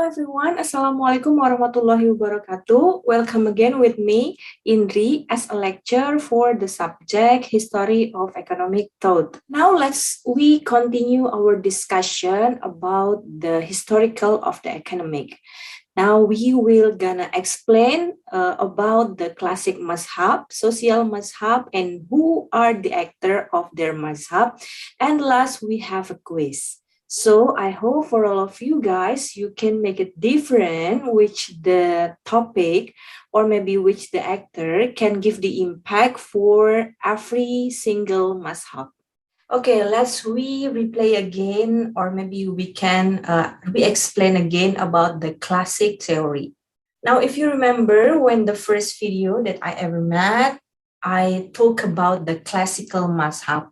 everyone, Assalamualaikum warahmatullahi wabarakatuh. Welcome again with me, Indri, as a lecturer for the subject History of Economic Thought. Now we continue our discussion about the historical of the economic. Now we will gonna explain about the classic mazhab, social mazhab, and who are the actor of their mazhab. And last, we have a quiz. So I hope for all of you guys, you can make it different which the topic or maybe which the actor can give the impact for every single mazhab. Okay, we replay again, or maybe we can re-explain again about the classic theory. Now, if you remember when the first video that I ever made, I talk about the classical mazhab.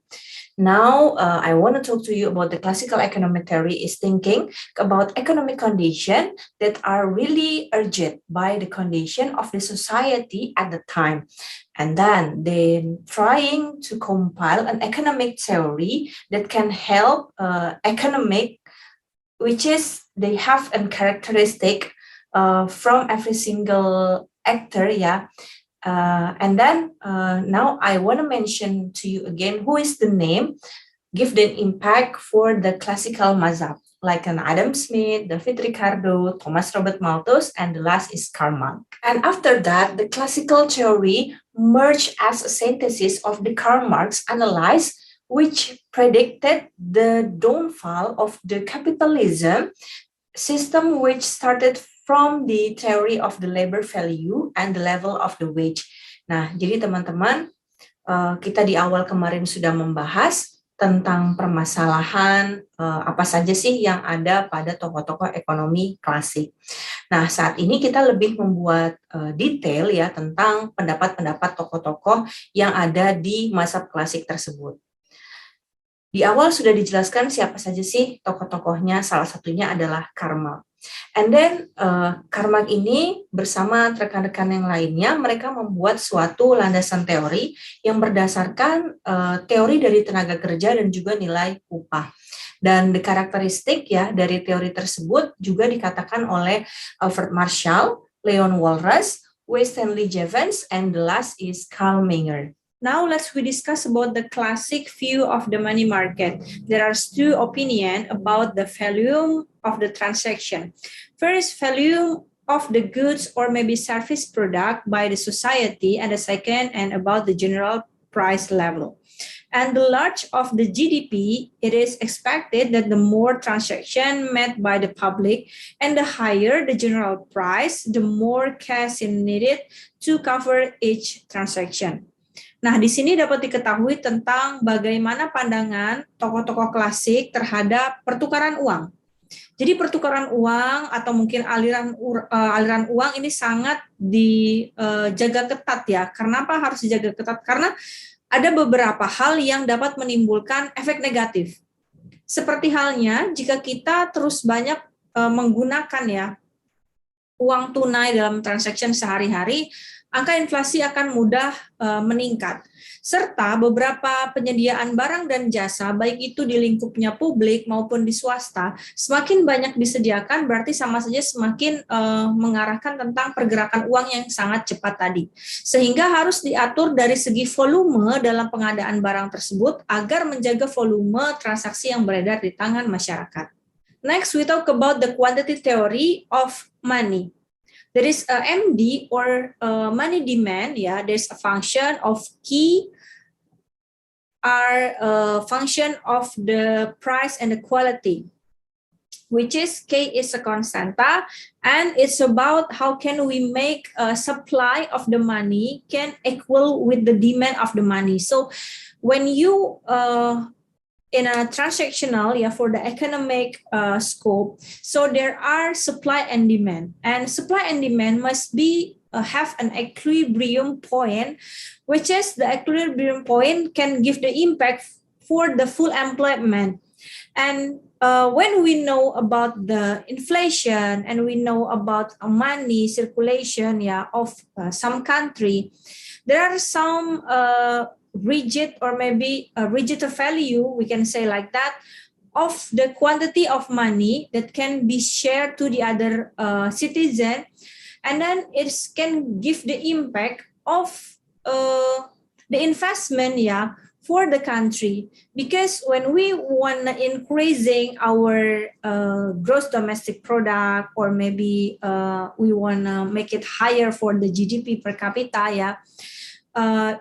Now, I want to talk to you about the classical economic theory is thinking about economic conditions that are really urgent by the condition of the society at the time. And then they trying to compile an economic theory that can help economic, which is they have a characteristic from every single actor, yeah. Now I want to mention to you again who is the name, give the impact for the classical mazhab, like an Adam Smith, David Ricardo, Thomas Robert Malthus, and the last is Karl Marx. And after that, the classical theory merged as a synthesis of the Karl Marx analysis, which predicted the downfall of the capitalism system, which started from the theory of the labor value and the level of the wage. Nah, jadi teman-teman, kita di awal kemarin sudah membahas tentang permasalahan apa saja sih yang ada pada tokoh-tokoh ekonomi klasik. Nah, saat ini kita lebih membuat detail ya tentang pendapat-pendapat tokoh-tokoh yang ada di masa klasik tersebut. Di awal sudah dijelaskan siapa saja sih tokoh-tokohnya, salah satunya adalah Karl Marx. And then Karl Marx ini bersama rekan-rekan yang lainnya, mereka membuat suatu landasan teori yang berdasarkan teori dari tenaga kerja dan juga nilai upah. Dan karakteristik ya dari teori tersebut juga dikatakan oleh Alfred Marshall, Leon Walras, Stanley Jevons, and the last is Karl Menger. Now we discuss about the classic view of the money market. There are two opinions about the value of the transaction. First, value of the goods or maybe service product by the society, and the second, and about the general price level. And the large of the GDP, it is expected that the more transaction made by the public and the higher the general price, the more cash is needed to cover each transaction. Nah, di sini dapat diketahui tentang bagaimana pandangan tokoh-tokoh klasik terhadap pertukaran uang. Jadi pertukaran uang atau mungkin aliran uang ini sangat dijaga ketat ya. Kenapa harus dijaga ketat? Karena ada beberapa hal yang dapat menimbulkan efek negatif. Seperti halnya jika kita terus banyak menggunakan ya uang tunai dalam transaksi sehari-hari, angka inflasi akan mudah meningkat. Serta beberapa penyediaan barang dan jasa, baik itu di lingkupnya publik maupun di swasta, semakin banyak disediakan berarti sama saja semakin mengarahkan tentang pergerakan uang yang sangat cepat tadi. Sehingga harus diatur dari segi volume dalam pengadaan barang tersebut agar menjaga volume transaksi yang beredar di tangan masyarakat. Next, we talk about the quantity theory of money. There is a MD or money demand. Yeah, there's a function of key are a function of the price and the quality, which is K is a constanta, and it's about how can we make a supply of the money can equal with the demand of the money. So when you in a transactional, for the economic scope, so there are supply and demand, and supply and demand must be have an equilibrium point, which is the equilibrium point can give the impact for the full employment. And when we know about the inflation and we know about money circulation of some country, there are some rigid or maybe a rigid value, we can say like that, of the quantity of money that can be shared to the other citizen, and then it can give the impact of the investment for the country. Because when we want increasing our gross domestic product, or maybe we want to make it higher for the GDP per capita,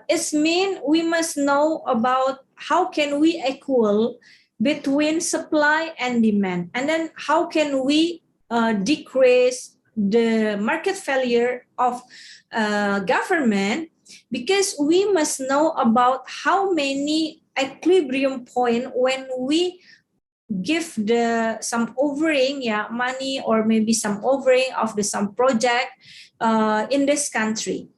it means we must know about how can we equal between supply and demand, and then how can we decrease the market failure of government, because we must know about how many equilibrium point when we give some overing money, or maybe some overing of some project in this country.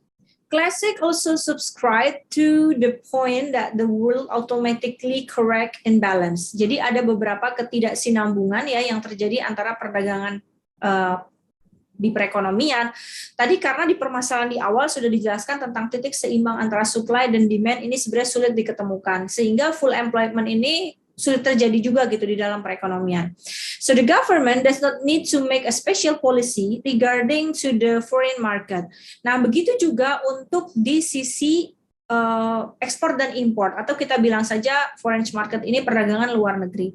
Classic also subscribe to the point that the world automatically correct imbalance. Jadi ada beberapa ketidaksinambungan yang terjadi antara perdagangan di perekonomian. Tadi karena di permasalahan di awal sudah dijelaskan tentang titik seimbang antara supply dan demand ini sebenarnya sulit diketemukan, sehingga full employment ini sulit terjadi juga gitu di dalam perekonomian. So the government does not need to make a special policy regarding to the foreign market. Nah, begitu juga untuk di sisi ekspor dan impor, atau kita bilang saja foreign market ini perdagangan luar negeri.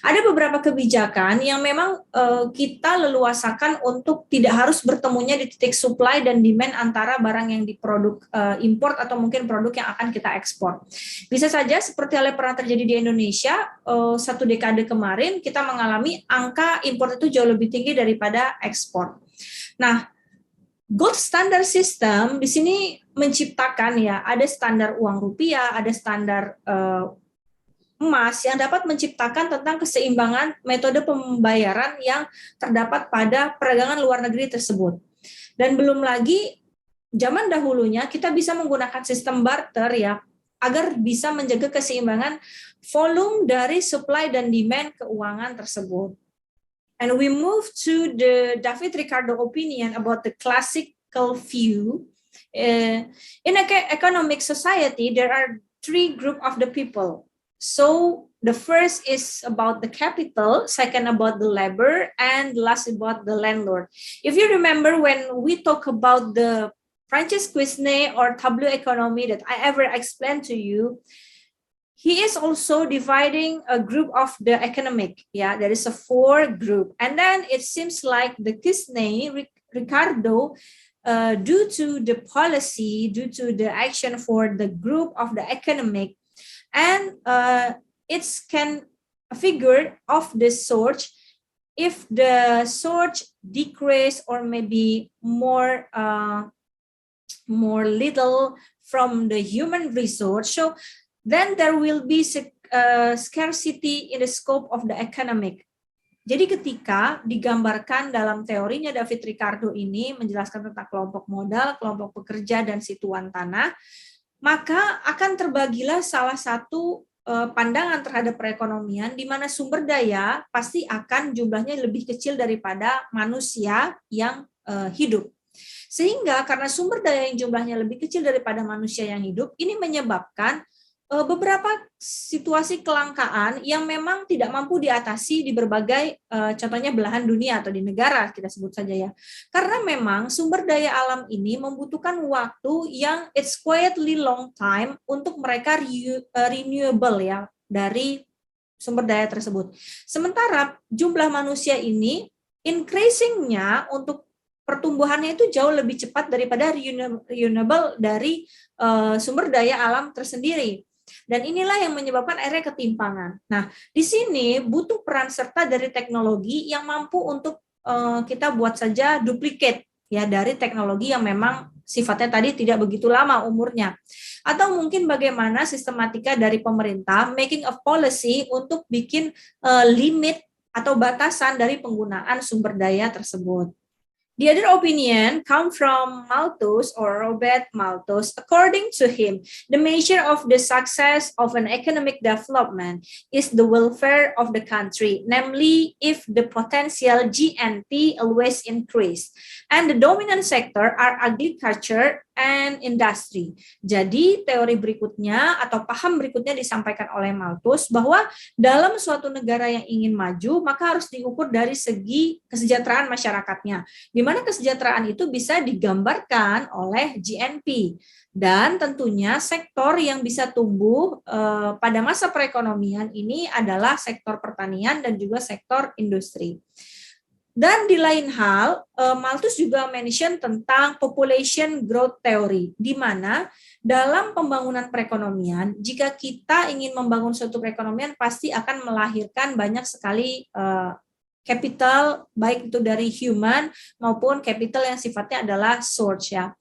Ada beberapa kebijakan yang memang kita leluasakan untuk tidak harus bertemunya di titik supply dan demand antara barang yang diproduk import atau mungkin produk yang akan kita ekspor. Bisa saja seperti hal yang pernah terjadi di Indonesia, 1 dekade kemarin kita mengalami angka impor itu jauh lebih tinggi daripada ekspor. Nah, gold standard system di sini menciptakan ada standar uang rupiah, ada standar emas yang dapat menciptakan tentang keseimbangan metode pembayaran yang terdapat pada perdagangan luar negeri tersebut. Dan belum lagi zaman dahulunya kita bisa menggunakan sistem barter agar bisa menjaga keseimbangan volume dari supply dan demand keuangan tersebut. And we move to the David Ricardo opinion about the classical view. In economic society, there are 3 groups of the people. So the first is about the capital, second about the labor, and last about the landlord. If you remember when we talk about the Francis Quesnay or tableau economy that I ever explained to you, he is also dividing a group of the economic. There is a 4 group. And then it seems like the Quesnay, Ricardo, due to the policy, due to the action for the group of the economic, and it can figure of the source, if the source decrease or maybe more little from the human resource, so then there will be scarcity in the scope of the economic. Jadi ketika digambarkan dalam teorinya David Ricardo ini menjelaskan tentang kelompok modal, kelompok pekerja, dan situan tanah, maka akan terbagilah salah satu pandangan terhadap perekonomian di mana sumber daya pasti akan jumlahnya lebih kecil daripada manusia yang hidup. Sehingga karena sumber daya yang jumlahnya lebih kecil daripada manusia yang hidup, ini menyebabkan beberapa situasi kelangkaan yang memang tidak mampu diatasi di berbagai contohnya belahan dunia atau di negara kita sebut saja karena memang sumber daya alam ini membutuhkan waktu yang it's quietly long time untuk mereka renewable dari sumber daya tersebut. Sementara jumlah manusia ini increasing-nya untuk pertumbuhannya itu jauh lebih cepat daripada renewable dari sumber daya alam tersendiri. Dan inilah yang menyebabkan akhirnya ketimpangan. Nah, di sini butuh peran serta dari teknologi yang mampu untuk kita buat saja duplicate dari teknologi yang memang sifatnya tadi tidak begitu lama umurnya. Atau mungkin bagaimana sistematika dari pemerintah making a policy untuk bikin limit atau batasan dari penggunaan sumber daya tersebut. The other opinion come from Malthus or Robert Malthus. According to him, the measure of the success of an economic development is the welfare of the country, namely if the potential GNP always increase. And the dominant sector are agriculture and industry. Jadi teori berikutnya atau paham berikutnya disampaikan oleh Malthus bahwa dalam suatu negara yang ingin maju maka harus diukur dari segi kesejahteraan masyarakatnya, di mana kesejahteraan itu bisa digambarkan oleh GNP. Dan tentunya sektor yang bisa tumbuh pada masa perekonomian ini adalah sektor pertanian dan juga sektor industri. Dan di lain hal, Malthus juga mention tentang population growth theory, di mana dalam pembangunan perekonomian, jika kita ingin membangun suatu perekonomian, pasti akan melahirkan banyak sekali capital, baik itu dari human maupun capital yang sifatnya adalah source ya.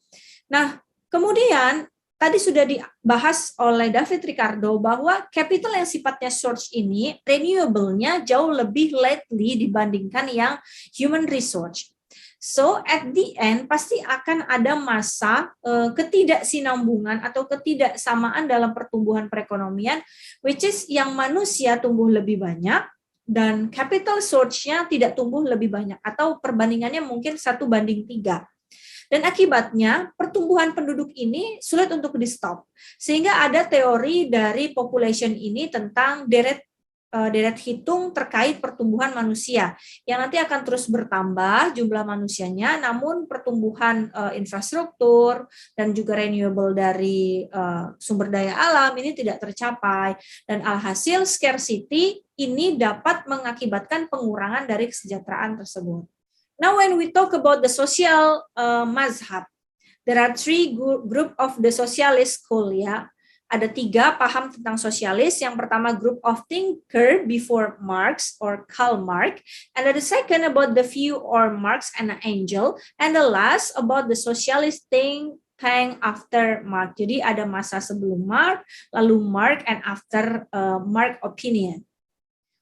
Nah, kemudian tadi sudah dibahas oleh David Ricardo bahwa capital yang sifatnya source ini renewable-nya jauh lebih lately dibandingkan yang human resource. So at the end pasti akan ada masa ketidaksinambungan atau ketidaksamaan dalam pertumbuhan perekonomian, which is yang manusia tumbuh lebih banyak dan capital source-nya tidak tumbuh lebih banyak atau perbandingannya mungkin 1:3. Dan akibatnya pertumbuhan penduduk ini sulit untuk di-stop. Sehingga ada teori dari population ini tentang deret hitung terkait pertumbuhan manusia yang nanti akan terus bertambah jumlah manusianya, namun pertumbuhan infrastruktur dan juga renewable dari sumber daya alam ini tidak tercapai, dan alhasil scarcity ini dapat mengakibatkan pengurangan dari kesejahteraan tersebut. Now when we talk about the social mazhab, there are three group of the socialist school ya. Ada 3 paham tentang sosialis. Yang pertama group of thinker before Marx or Karl Marx, and the second about the view or Marx and Engels, and the last about the socialist think tank after Marx. Jadi ada masa sebelum Marx, lalu Marx, and after Marx opinion.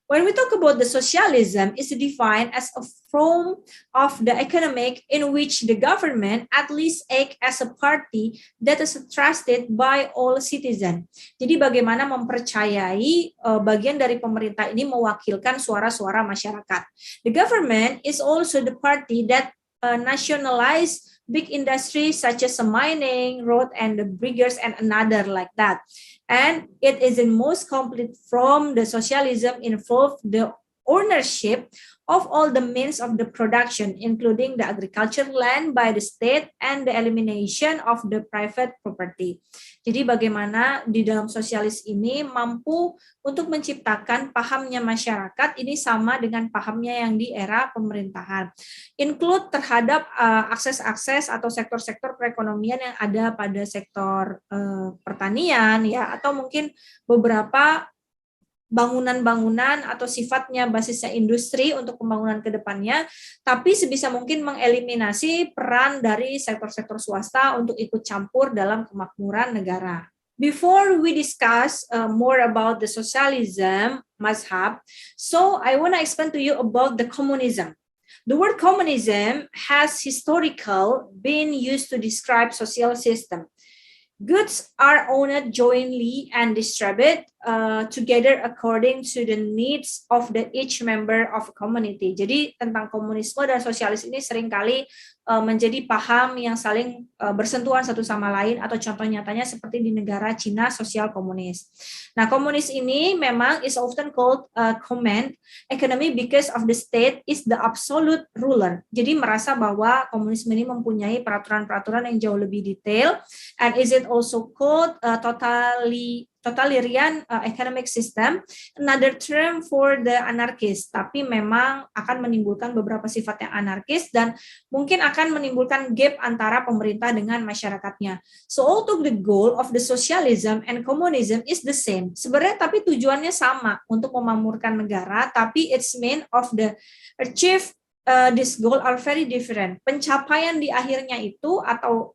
When we talk about the socialism, is defined as a form of the economic in which the government at least act as a party that is trusted by all citizens. Jadi bagaimana mempercayai bagian dari pemerintah ini mewakilkan suara-suara masyarakat. The government is also the party that nationalize big industries such as mining, road, and the bridges, and another like that. And it is the most complete from the socialism involve the ownership of all the means of the production, including the agricultural land by the state and the elimination of the private property. Jadi bagaimana di dalam sosialis ini mampu untuk menciptakan pahamnya masyarakat ini sama dengan pahamnya yang di era pemerintahan. Include terhadap akses-akses atau sektor-sektor perekonomian yang ada pada sektor pertanian ya, atau mungkin beberapa bangunan-bangunan atau sifatnya basisnya industri untuk pembangunan ke depannya, tapi sebisa mungkin mengeliminasi peran dari sektor-sektor swasta untuk ikut campur dalam kemakmuran negara. Before we discuss more about the socialism mazhab, so I want to explain to you about the communism. The word communism has historical been used to describe social system. Goods are owned jointly and distributed together according to the needs of the each member of a community. Jadi tentang komunisme dan sosialis ini seringkali menjadi paham yang saling bersentuhan satu sama lain, atau contoh nyatanya seperti di negara Cina sosial komunis. Nah, komunis ini memang is often called command economy because of the state is the absolute ruler. Jadi merasa bahwa komunisme ini mempunyai peraturan-peraturan yang jauh lebih detail, and is it also called totalitarian economic system, another term for the anarchist, tapi memang akan menimbulkan beberapa sifat yang anarkis dan mungkin akan menimbulkan gap antara pemerintah dengan masyarakatnya. So although the goal of the socialism and communism is the same, sebenarnya tapi tujuannya sama untuk memakmurkan negara, tapi its mean of the achieve this goal are very different. Pencapaian di akhirnya itu atau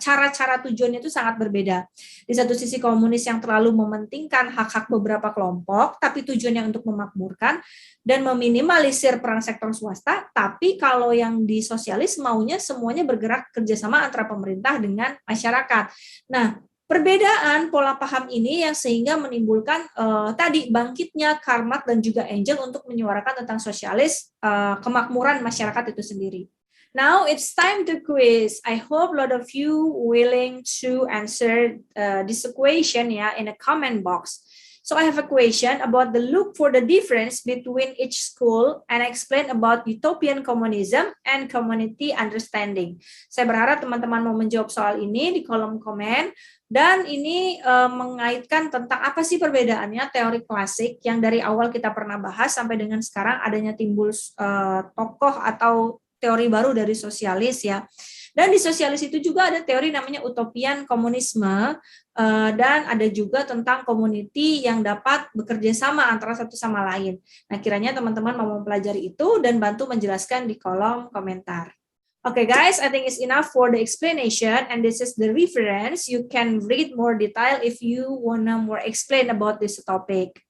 cara-cara tujuannya itu sangat berbeda. Di satu sisi komunis yang terlalu mementingkan hak-hak beberapa kelompok, tapi tujuannya untuk memakmurkan dan meminimalisir peran sektor swasta. Tapi kalau yang di sosialis maunya semuanya bergerak kerjasama antara pemerintah dengan masyarakat. Nah, perbedaan pola paham ini yang sehingga menimbulkan tadi bangkitnya Karl Marx dan juga Engels untuk menyuarakan tentang sosialis kemakmuran masyarakat itu sendiri. Now it's time to quiz. I hope a lot of you willing to answer this question in a comment box. So I have a question about the look for the difference between each school and explain about utopian communism and community understanding. Saya berharap teman-teman mau menjawab soal ini di kolom komen. Dan ini mengaitkan tentang apa sih perbedaannya teori klasik yang dari awal kita pernah bahas sampai dengan sekarang adanya timbul tokoh atau teori baru dari sosialis ya. Dan di sosialis itu juga ada teori namanya utopian komunisme dan ada juga tentang community yang dapat bekerja sama antara satu sama lain. Nah, kiranya teman-teman mau mempelajari itu dan bantu menjelaskan di kolom komentar. Okay, guys, I think it's enough for the explanation, and this is the reference. You can read more detail if you wanna more explain about this topic.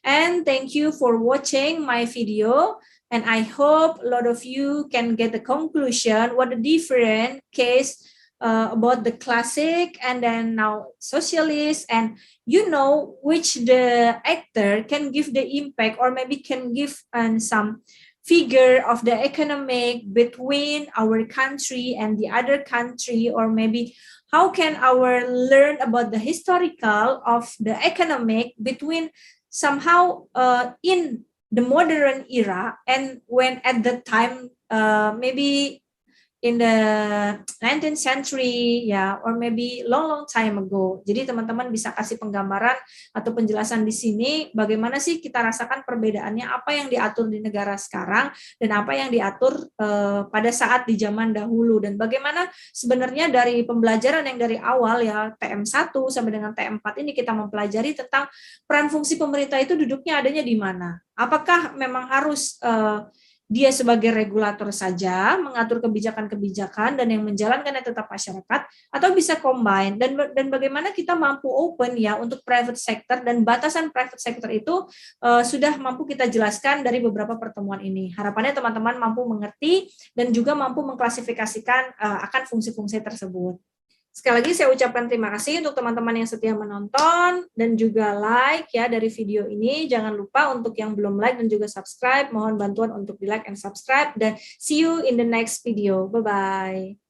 And thank you for watching my video. And I hope a lot of you can get the conclusion what the different case about the classic and then now socialist, and you know which the actor can give the impact or maybe can give some figure of the economic between our country and the other country, or maybe how can our learn about the historical of the economic between somehow in the modern era and when at the time maybe in the 19th century ya, or maybe long time ago. Jadi teman-teman bisa kasih penggambaran atau penjelasan di sini bagaimana sih kita rasakan perbedaannya, apa yang diatur di negara sekarang dan apa yang diatur pada saat di zaman dahulu, dan bagaimana sebenarnya dari pembelajaran yang dari awal ya TM1 sampai dengan TM4 ini kita mempelajari tentang peran fungsi pemerintah itu duduknya adanya di mana. Apakah memang harus dia sebagai regulator saja mengatur kebijakan-kebijakan dan yang menjalankannya tetap masyarakat, atau bisa combine, dan bagaimana kita mampu open ya untuk private sector, dan batasan private sector itu sudah mampu kita jelaskan dari beberapa pertemuan ini. Harapannya teman-teman mampu mengerti dan juga mampu mengklasifikasikan akan fungsi-fungsi tersebut. Sekali lagi saya ucapkan terima kasih untuk teman-teman yang setia menonton dan juga like ya dari video ini. Jangan lupa untuk yang belum like dan juga subscribe, mohon bantuan untuk di like and subscribe, dan see you in the next video. Bye-bye.